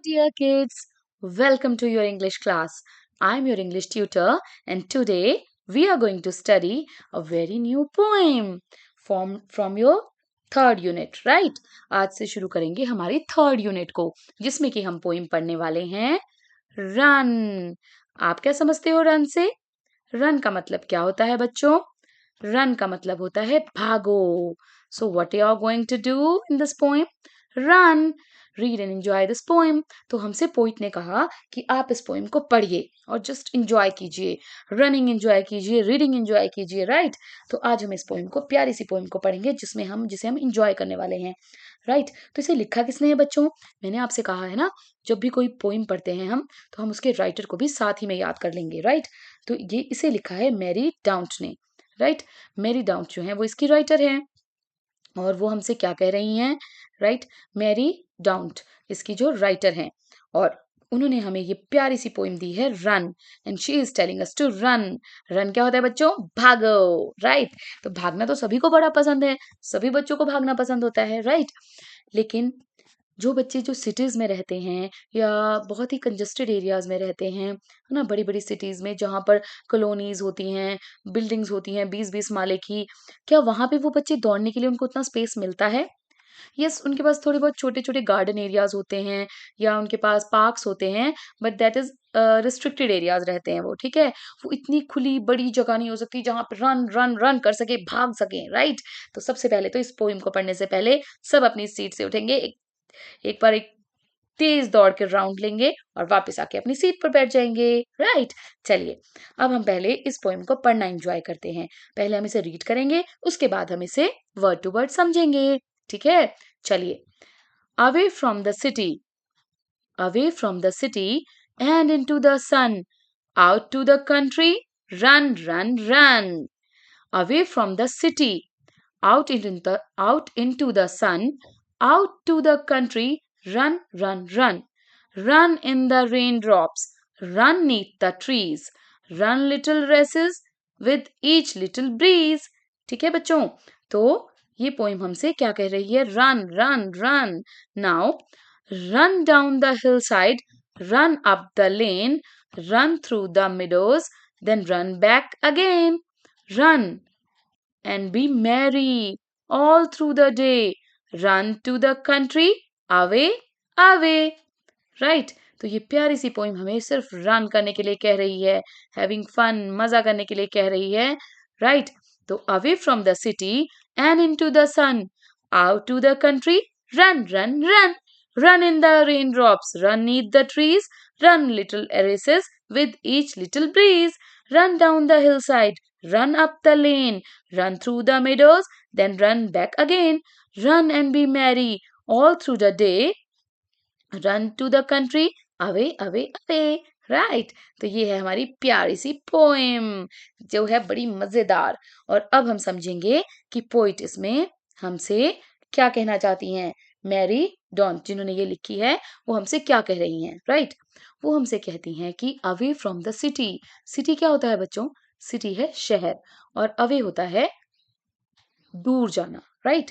dear kids, welcome to your English class. I'm your English tutor, and today we are going to study a very new poem from your third unit, right? आज से शुरू करेंगे हमारी third unit को, जिसमें कि हम poem पढ़ने वाले हैं रन। आप क्या समझते हो रन से? रन का मतलब क्या होता है बच्चों? रन का मतलब होता है भागो। So what you are going to do in this poem? Run. Read and enjoy this poem. तो हमसे पोइट ने कहा कि आप इस पोएम को पढ़िए और जस्ट एंजॉय कीजिए, रनिंग एंजॉय कीजिए, रीडिंग एंजॉय कीजिए, राइट? तो आज हम इस पोएम को, प्यारी सी पोएम को पढ़ेंगे जिसे हम एंजॉय करने वाले हैं, राइट? तो इसे लिखा किसने है बच्चों? मैंने आपसे कहा है ना, जब भी कोई पोएम पढ़ते हैं हम, तो हम उसके राइटर को भी साथ ही में याद कर लेंगे, राइट? तो ये इसे लिखा है मैरी डाउंट ने, राइट? मैरी डाउंट जो है वो इसकी राइटर है, और वो हमसे क्या कह रही हैं, राइट? मैरी डाउंट इसकी जो राइटर हैं, और उन्होंने हमें ये प्यारी सी पोएम दी है run, and she is telling us to run. Run क्या होता है बच्चों? भागो, राइट? तो भागना तो सभी को बड़ा पसंद है, सभी बच्चों को भागना पसंद होता है, राइट? लेकिन जो बच्चे जो सिटीज में रहते हैं या बहुत ही कंजस्टेड एरियाज में रहते हैं, है ना, बड़ी बड़ी सिटीज में जहाँ पर कॉलोनीज होती हैं, बिल्डिंग्स होती हैं 20-20 माले की, क्या वहां पे वो बच्चे दौड़ने के लिए उनको उतना स्पेस मिलता है? यस, उनके पास थोड़े बहुत छोटे छोटे गार्डन एरियाज होते हैं या उनके पास पार्क्स होते हैं, but that is restricted areas रहते हैं वो, ठीक है? वो इतनी खुली बड़ी जगह नहीं हो सकती जहां पे रन रन रन कर सके, भाग सके, राइट? तो सबसे पहले तो इस पोइम को पढ़ने से पहले सब अपनी सीट से उठेंगे, एक बार एक तेज दौड़ के राउंड लेंगे और वापस आके अपनी सीट पर बैठ जाएंगे, राइट? चलिए, अब हम पहले इस पोएम को पढ़ना एंजॉय करते हैं। पहले हम इसे रीड करेंगे, उसके बाद हम इसे वर्ड टू वर्ड समझेंगे, ठीक है? चलिए। Away from the city, away from the city and into the sun, out to the country, run run run. Away from the city, out into the sun, out to the country, run, run, run. Run in the raindrops, run neath the trees, run little races with each little breeze. ठीक है बच्चों? तो ये poem हमसे क्या कह रही है? Run run run. Now run down the hillside, run up the lane, run through the meadows, then run back again. Run and be merry all through the day. Run to the country, away, away. Right? तो ये प्यारी सी poem हमें सिर्फ run करने के लिए कह रही है, हैविंग फन, मजा करने के लिए कह रही है, राइट? तो away from the city and into the sun, out to the country, run run run. Run in the raindrops, run neath the trees, run little races with each little breeze. Run down the hillside, run up the lane, run through the meadows, then run back again. Run and be merry all through the day. Run to the country, away, away, away. Right? तो ये है हमारी प्यारी सी poem, जो है बड़ी मजेदार। और अब हम समझेंगे कि पोइट इसमें हमसे क्या कहना चाहती हैं। मैरी डॉन्ट, जिन्होंने ये लिखी है, वो हमसे क्या कह रही हैं, राइट? वो हमसे कहती हैं कि away from the city. City क्या होता है बच्चों? सिटी है शहर, और अवे होता है दूर जाना, राइट?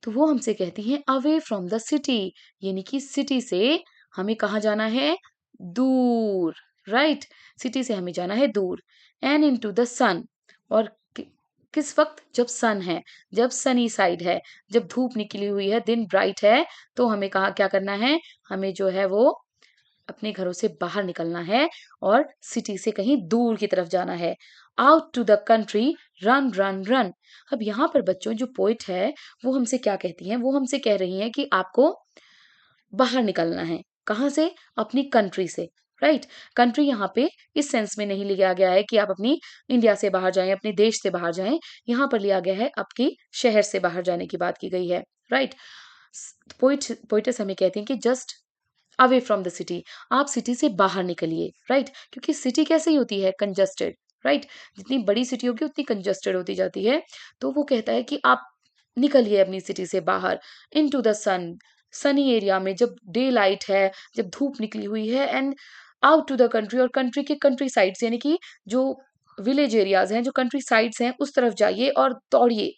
तो वो हमसे कहती हैं अवे फ्रॉम द सिटी, यानी कि सिटी से हमें कहाँ जाना है? दूर, राइट? सिटी से हमें जाना है दूर। एंड इनटू द सन, और किस वक्त? जब सन है, जब सनी साइड है, जब धूप निकली हुई है, दिन ब्राइट है, तो हमें कहा क्या करना है? हमें जो है वो अपने घरों से बाहर निकलना है और सिटी से कहीं दूर की तरफ जाना है। Out to the country, run run run. अब यहाँ पर बच्चों जो पोइट है वो हमसे क्या कहती हैं? वो हमसे कह रही हैं कि आपको बाहर निकलना है। कहाँ से? अपनी कंट्री से, राइट? कंट्री यहाँ पे इस सेंस में नहीं लिया गया है कि आप अपनी इंडिया से बाहर जाएं, अपने देश से बाहर जाएं। यहाँ पर लिया गया है आपकी शहर से बाहर जाने की बात की गई है, राइट? पोइटस हमें कहती हैं कि just away from the city, आप सिटी से बाहर निकलिए, राइट? क्योंकि सिटी कैसे होती है? Congested, right? जितनी बड़ी सिटी होगी उतनी कंजस्टेड होती जाती है। तो वो कहता है कि आप निकलिए अपनी सिटी से बाहर, into the sun, sunny area में, जब डे लाइट है, जब धूप निकली हुई है, and out to the country, और कंट्री के कंट्री साइड्स, यानी कि जो विलेज एरियाज हैं, जो कंट्री साइड्स हैं, उस तरफ जाइए और दौड़िए।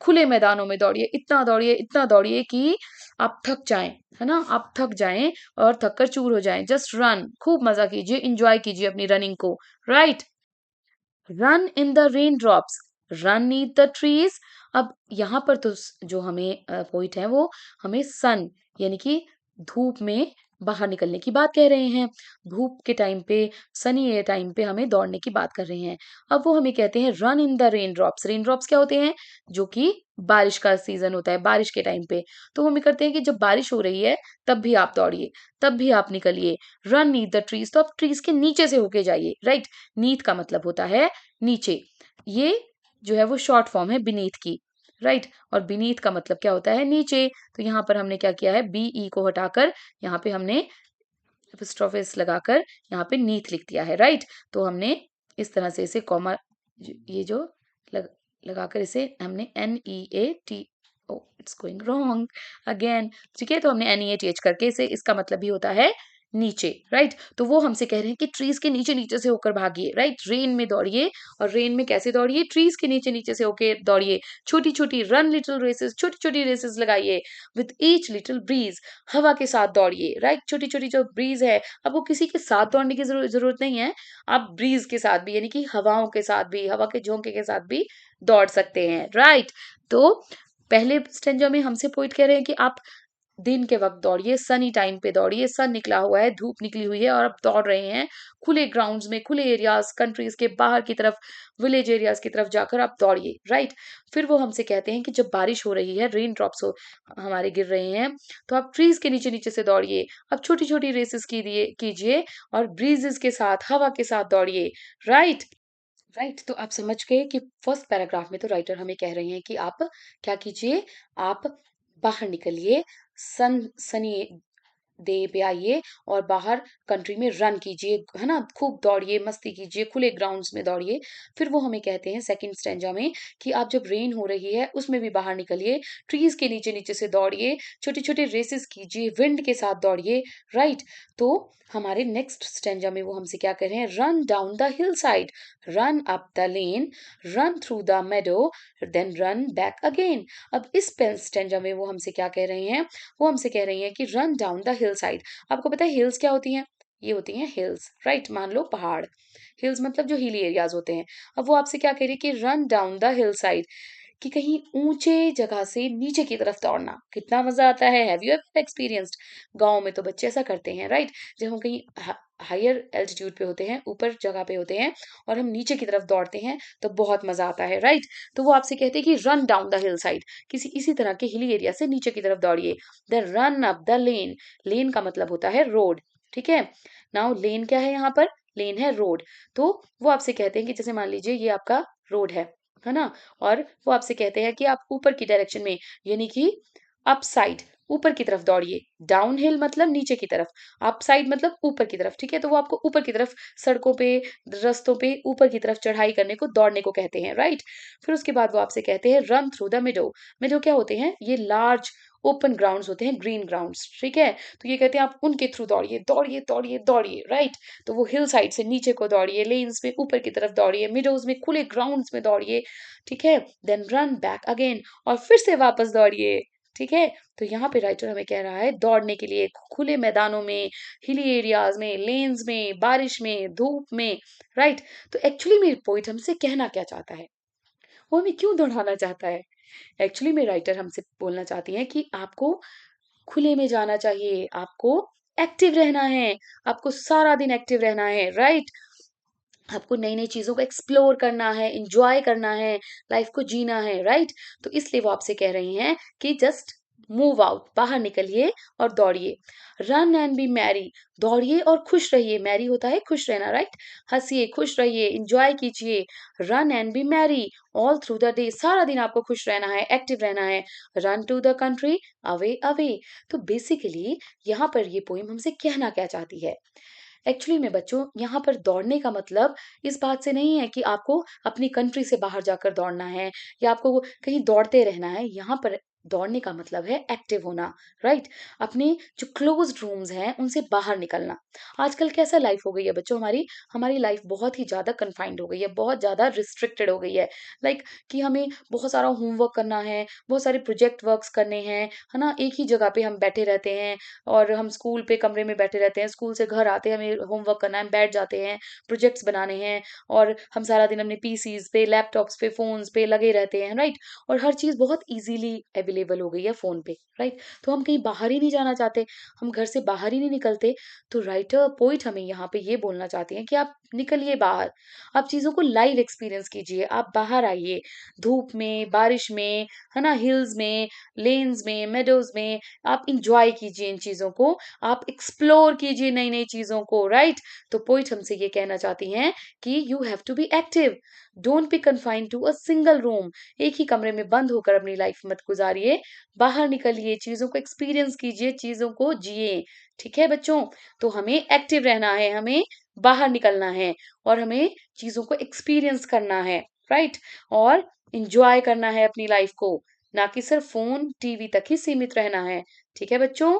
खुले मैदानों में दौड़िए, इतना दौड़िए कि आप थक जाएं, है ना, आप थक जाएं और थक कर चूर हो जाएं। जस्ट रन, खूब मजा कीजिए, इंजॉय कीजिए अपनी रनिंग को, right. Run in the rain drops, run neath the trees. अब यहाँ पर तो जो हमें पॉइंट है वो हमें सन यानी कि धूप में बाहर निकलने की बात कह रहे हैं। धूप के टाइम पे, सनी टाइम पे हमें दौड़ने की बात कर रहे हैं। अब वो हमें कहते हैं run in the rain drops. Rain drops क्या होते हैं? जो कि बारिश का सीजन होता है, बारिश के टाइम पे। तो हमें करते हैं कि जब बारिश हो रही है तब भी आप दौड़िए, तब भी आप निकलिए। रन नीथ द ट्रीज, तो आप ट्रीज के नीचे से होके जाइए, राइट। नीथ का मतलब होता है नीचे। ये जो है वो शॉर्ट फॉर्म है बीनीथ की, राइट। और बीनीथ का मतलब क्या होता है? नीचे। तो यहाँ पर हमने क्या किया है, बीई को हटाकर यहाँ पे हमने एपिस्ट्रोफिस लगाकर यहाँ पे नीथ लिख दिया है, राइट। तो हमने इस तरह से इसे कॉमा, ये जो लगाकर इसे हमने NEAT, oh it's going wrong again, ठीक है। तो हमने NEATH करके इसे, इसका मतलब भी होता है नीचे, राइट। तो वो हमसे कह रहे हैं कि ट्रीज के नीचे नीचे से होकर भागिए, राइट। रेन में दौड़िए, और रेन में कैसे दौड़िए? ट्रीज के नीचे नीचे से होकर दौड़िए। छोटी छोटी रन लिटिल रेसेस, छोटी छोटी रेसेस लगाइए। विथ ईच लिटिल ब्रीज, हवा के साथ दौड़िए, राइट। छोटी छोटी जो ब्रीज है, अब वो किसी के साथ दौड़ने की जरूरत नहीं है, आप ब्रीज के साथ भी यानी कि हवाओं के साथ भी, हवा के झोंके के साथ भी दौड़ सकते हैं, राइट। तो पहले स्टेंजा में हमसे पोइट कह रहे हैं कि आप दिन के वक्त दौड़िए, सनी टाइम पे दौड़िए, सन निकला हुआ है, धूप निकली हुई है और आप दौड़ रहे हैं खुले ग्राउंड्स में, खुले एरियाज, कंट्रीज के बाहर की तरफ, विलेज एरियाज की तरफ जाकर आप दौड़िए, राइट। फिर वो हमसे कहते हैं कि जब बारिश हो रही है, रेन ड्रॉप्स हमारे गिर रहे हैं, तो आप ट्रीज के नीचे नीचे से दौड़िए। आप छोटी छोटी रेसेस कीजिए और ब्रीजेस के साथ, हवा के साथ दौड़िए, राइट। राइट, तो आप समझ गए कि फर्स्ट पैराग्राफ में तो राइटर हमें कह रहे हैं कि आप क्या कीजिए, आप बाहर निकलिए, सनी डे पे आइए और बाहर कंट्री में रन कीजिए, है ना, खूब दौड़िए, मस्ती कीजिए, खुले ग्राउंड्स में दौड़िए। फिर वो हमें कहते हैं सेकंड स्टेंजा में कि आप जब रेन हो रही है उसमें भी बाहर निकलिए, ट्रीज के नीचे नीचे से दौड़िए, छोटे छोटे रेसेस कीजिए, विंड के साथ दौड़िए, राइट। तो हमारे नेक्स्ट स्टेंजा में वो हमसे क्या कर रहे हैं, run down the hill side, run up the lane, run through the meadow, then run back again. अब इस स्टेंजा में वो हमसे क्या कह रहे हैं, वो हमसे कह रही हैं कि run down the hill side. आपको पता है हिल्स क्या होती हैं? ये होती हैं हिल्स, राइट, मान लो पहाड़। हिल्स मतलब जो हिली एरियाज होते हैं। अब वो आपसे क्या कह रही है कि run down the hill side, कि कहीं ऊंचे जगह से नीचे की तरफ दौड़ना कितना मजा आता है। Have you ever experienced? गांव में तो बच्चे ऐसा करते हैं, राइट। जब हम कहीं हायर एल्टीट्यूड पे होते हैं, ऊपर जगह पे होते हैं, और हम नीचे की तरफ दौड़ते हैं तो बहुत मजा आता है, राइट। तो वो आपसे कहते हैं कि run down the hill side, किसी इसी तरह के हिली एरिया से नीचे की तरफ दौड़िए। The run up the lane, lane का मतलब होता है रोड, ठीक है। नाउ लेन क्या है यहाँ पर? लेन है रोड। तो वो आपसे कहते हैं कि जैसे मान लीजिए ये आपका रोड है ना, और वो आपसे कहते हैं कि आप ऊपर की डायरेक्शन में यानी कि अप साइड, ऊपर की तरफ दौड़िए। डाउन हिल मतलब नीचे की तरफ, अप साइड मतलब ऊपर की तरफ, ठीक है। तो वो आपको ऊपर की तरफ, सड़कों पे, रस्तों पे ऊपर की तरफ चढ़ाई करने को, दौड़ने को कहते हैं, राइट। फिर उसके बाद वो आपसे कहते हैं रन थ्रू द मिडो। मिडो क्या होते हैं? ये लार्ज ओपन ग्राउंड्स होते हैं, ग्रीन ग्राउंड्स, ठीक है। तो ये कहते हैं आप उनके थ्रू दौड़िए, दौड़िए दौड़िए दौड़िए, राइट। तो वो हिल साइड से नीचे को दौड़िए, लेन्स में ऊपर की तरफ दौड़िए, मिडोज में खुले ग्राउंड्स में दौड़िए, ठीक है। देन रन बैक अगेन, और फिर से वापस दौड़िए, ठीक है। तो यहाँ पे राइटर हमें कह रहा है दौड़ने के लिए खुले मैदानों में, हिली एरियाज में, लेन्स में, बारिश में, धूप में, राइट। तो एक्चुअली मेरी पोइट हमसे कहना क्या चाहता है, वो हमें क्यों दौड़ाना चाहता है? एक्चुअली मेरी राइटर हमसे बोलना चाहती है कि आपको खुले में जाना चाहिए, आपको एक्टिव रहना है, आपको सारा दिन एक्टिव रहना है, राइट। आपको नई नई चीजों को एक्सप्लोर करना है, इंजॉय करना है, लाइफ को जीना है, राइट। तो इसलिए वो आपसे कह रही हैं कि जस्ट मूव आउट, बाहर निकलिए और दौड़िए। रन एंड बी मैरी, दौड़िए और खुश रहिए। मैरी होता है खुश रहना, राइट। हंसिए, खुश रहिए, इंजॉय कीजिए। Run and be merry all through the day, सारा दिन आपको खुश रहना है, एक्टिव रहना है। Run to the country, away away. तो बेसिकली यहाँ पर ये पोइम हमसे कहना क्या चाहती है? एक्चुअली में बच्चों, यहाँ पर दौड़ने का मतलब इस बात से नहीं है कि आपको अपनी कंट्री से बाहर जाकर दौड़ना है या आपको कहीं दौड़ते रहना है। यहाँ पर दौड़ने का मतलब है एक्टिव होना, राइट। अपने जो क्लोज्ड रूम्स हैं उनसे बाहर निकलना। आजकल कैसा लाइफ हो गई है बच्चों, हमारी हमारी लाइफ बहुत ही ज़्यादा कन्फाइंड हो गई है, बहुत ज़्यादा रिस्ट्रिक्टेड हो गई है। लाइक कि हमें बहुत सारा होमवर्क करना है, बहुत सारे प्रोजेक्ट वर्क्स करने हैं, है ना? एक ही जगह पे हम बैठे रहते हैं और हम स्कूल पे कमरे में बैठे रहते हैं, स्कूल से घर आते हैं, हमें होमवर्क करना है, हम बैठ जाते हैं, प्रोजेक्ट्स बनाने हैं और हम सारा दिन अपने पीसीज़ पे, लैपटॉप्स पे, फ़ोन्स पे लगे रहते हैं, राइट? और हर चीज़ बहुत ईज़िली अवेलेबल हो गई है फ़ोन पे, राइट? तो हम कहीं बाहर ही नहीं जाना चाहते, हम घर से बाहर ही नहीं निकलते। तो राइटर पोएट हमें यहाँ पे ये बोलना चाहते हैं कि आप निकलिए बाहर, आप चीज़ों को लाइव एक्सपीरियंस कीजिए, आप बाहर आइए, धूप में, बारिश में, है ना? हिल्स में, लेन्स में, मेडोज़ में, आप एन्जॉय कीजिए इन चीज़ों को, आप एक्सप्लोर कीजिए नई-नई चीज़ों को, राइट? तो पोएट हमसे ये कहना चाहती हैं कि you have to be active, don't be confined to a single room. एक ही कमरे में बंद होकर अपनी लाइफ मत गुज़ारिए, बाहर निकलिए, चीज़ों को एक्सपीरियंस कीजिए, चीज़ों को जिए, ठीक है बच्चों? तो हमें एक्टिव रहना है, हमें बाहर निकलना है और हमें चीज़ों को एक्सपीरियंस करना है, राइट? और एन्जॉय करना है अपनी लाइफ को, ना कि सिर्फ फ़ोन, टीवी तक ही सीमित रहना है, ठीक है बच्चों?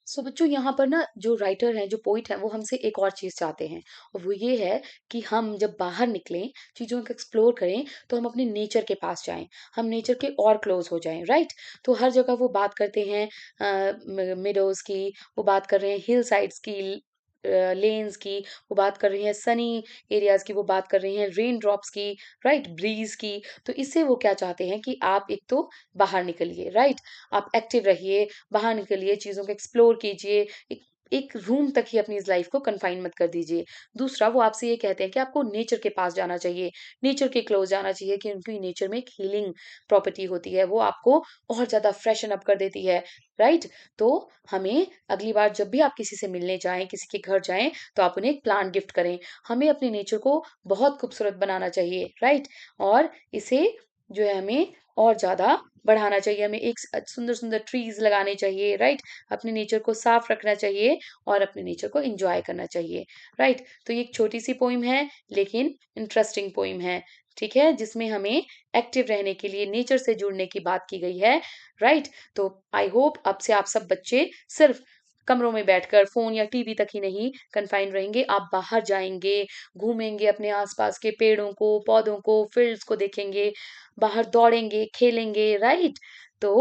सो बच्चों यहाँ पर ना जो राइटर हैं, जो पोएट हैं, वो हमसे एक और चीज़ चाहते हैं और वो ये है कि हम जब बाहर निकलें, चीज़ों को एक्सप्लोर करें, तो हम अपने नेचर के पास जाएँ, हम नेचर के और क्लोज़ हो जाएँ, राइट? तो हर जगह वो बात करते हैं मेडोज़ की, वो बात कर रहे हैं हिल साइड्स की, लेन्स की, वो बात कर रही हैं सनी एरियाज़ की, वो बात कर रही हैं रेन ड्रॉप्स की, राइट? ब्रीज़ की। तो इससे वो क्या चाहते हैं कि आप एक तो बाहर निकलिए, राइट? आप एक्टिव रहिए, बाहर निकलिए, चीज़ों को एक्सप्लोर कीजिए, एक एक रूम तक ही अपनी इस लाइफ़ को कन्फाइन मत कर दीजिए। दूसरा वो आपसे ये कहते हैं कि आपको नेचर के पास जाना चाहिए, नेचर के क्लोज़ जाना चाहिए कि उनकी नेचर में एक हीलिंग प्रॉपर्टी होती है, वो आपको और ज़्यादा फ्रेशन अप कर देती है, राइट? तो हमें अगली बार जब भी आप किसी से मिलने जाएँ, किसी के घर जाएँ, तो आप उन्हें एक प्लांट गिफ्ट करें। हमें अपने नेचर को बहुत खूबसूरत बनाना चाहिए, राइट? और इसे जो है हमें और ज़्यादा बढ़ाना चाहिए, हमें एक सुंदर-सुंदर ट्रीज़ लगाने चाहिए, राइट? अपने नेचर को साफ रखना चाहिए और अपने नेचर को एन्जॉय करना चाहिए, राइट? तो ये एक छोटी-सी पोएम है, लेकिन इंटरेस्टिंग पोएम है, ठीक है? जिसमें हमें एक्टिव रहने के लिए नेचर से जुड़ने की बात की गई है, राइट? तो आई होप अब से आप सब बच्चे सिर्फ कमरों में बैठकर फ़ोन या टीवी तक ही नहीं कन्फाइंड रहेंगे, आप बाहर जाएँगे, घूमेंगे, अपने आस-पास के पेड़ों को, पौधों को, फील्ड्स को देखेंगे, बाहर दौड़ेंगे, खेलेंगे, राइट? तो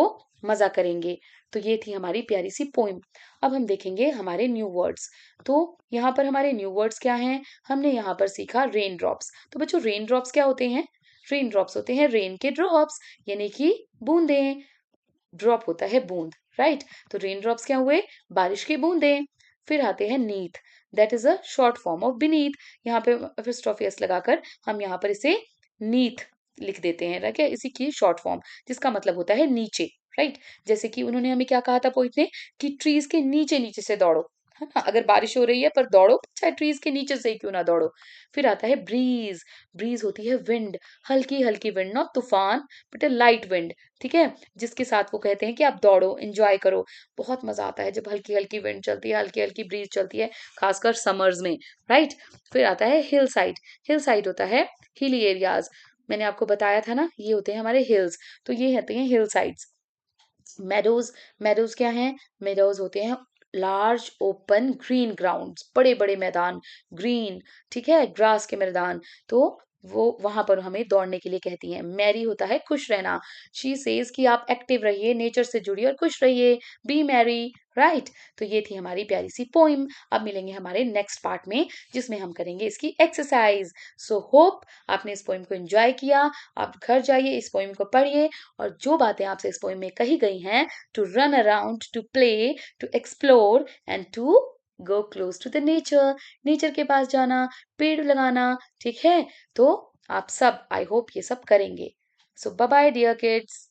मज़ा करेंगे। तो ये थी हमारी प्यारी-सी पोएम। अब हम देखेंगे हमारे न्यू वर्ड्स। तो यहाँ पर हमारे न्यू वर्ड्स क्या हैं? हमने यहाँ पर सीखा रेन ड्रॉप्स। तो बच्चों रेन ड्रॉप्स क्या होते हैं? रेन ड्रॉप्स होते हैं रेन के ड्रॉप्स यानी कि बूँदें। ड्रॉप होता है बूंद, राइट? तो रेन ड्रॉप्स क्या हुए? बारिश की बूंदें। फिर आते हैं neath, that is a short form of beneath. यहाँ पे एपिस्ट्रोफी एस लगाकर हम यहाँ पर इसे नीथ लिख देते हैं, ठीक है? इसी की शॉर्ट फॉर्म, जिसका मतलब होता है नीचे, राइट? जैसे कि उन्होंने हमें क्या कहा था पोइट ने कि ट्रीज के नीचे नीचे से दौड़ो, है ना? अगर बारिश हो रही है पर दौड़ो, चाहे ट्रीज के नीचे से ही क्यों ना दौड़ो। फिर आता है ब्रीज। ब्रीज होती है विंड, हल्की हल्की विंड, नॉट तूफान बट ए लाइट विंड, ठीक है? जिसके साथ वो कहते हैं कि आप दौड़ो, एन्जॉय करो। बहुत मज़ा आता है जब हल्की-हल्की विंड चलती है, हल्की-हल्की ब्रीज़ चलती है, खासकर समर्स में, राइट? फिर आता है हिल साइड। हिल साइड होता है हिली एरियाज़। मैंने आपको बताया था ना, ये होते हैं हमारे हिल्स, तो ये होते हैं हिल साइड्स। मेडोज़, मेडोज़ क्या हैं? मेडोज़ होते हैं लार्ज ओपन ग्रीन ग्राउंड्स, बड़े-बड़े मैदान, ग्रीन, ठीक है? ग्रास के मैदान, तो वो वहाँ पर हमें दौड़ने के लिए कहती हैं। मैरी होता है खुश रहना। शी सेज़ कि आप एक्टिव रहिए, नेचर से जुड़िए और खुश रहिए, बी मैरी, राइट? तो ये थी हमारी प्यारी-सी पोएम। अब मिलेंगे हमारे नेक्स्ट पार्ट में, जिसमें हम करेंगे इसकी एक्सरसाइज़। सो होप आपने इस पोएम को एन्जॉय किया। आप घर जाइए, इस पोएम को पढ़िए और जो बातें आपसे इस पोएम में कही गई हैं, to run around, to play, to explore and to go close to the nature. Nature के पास जाना, पेड़ लगाना, ठीक है? तो आप सब आई होप ये सब करेंगे। सो बाय बाय डियर किड्स।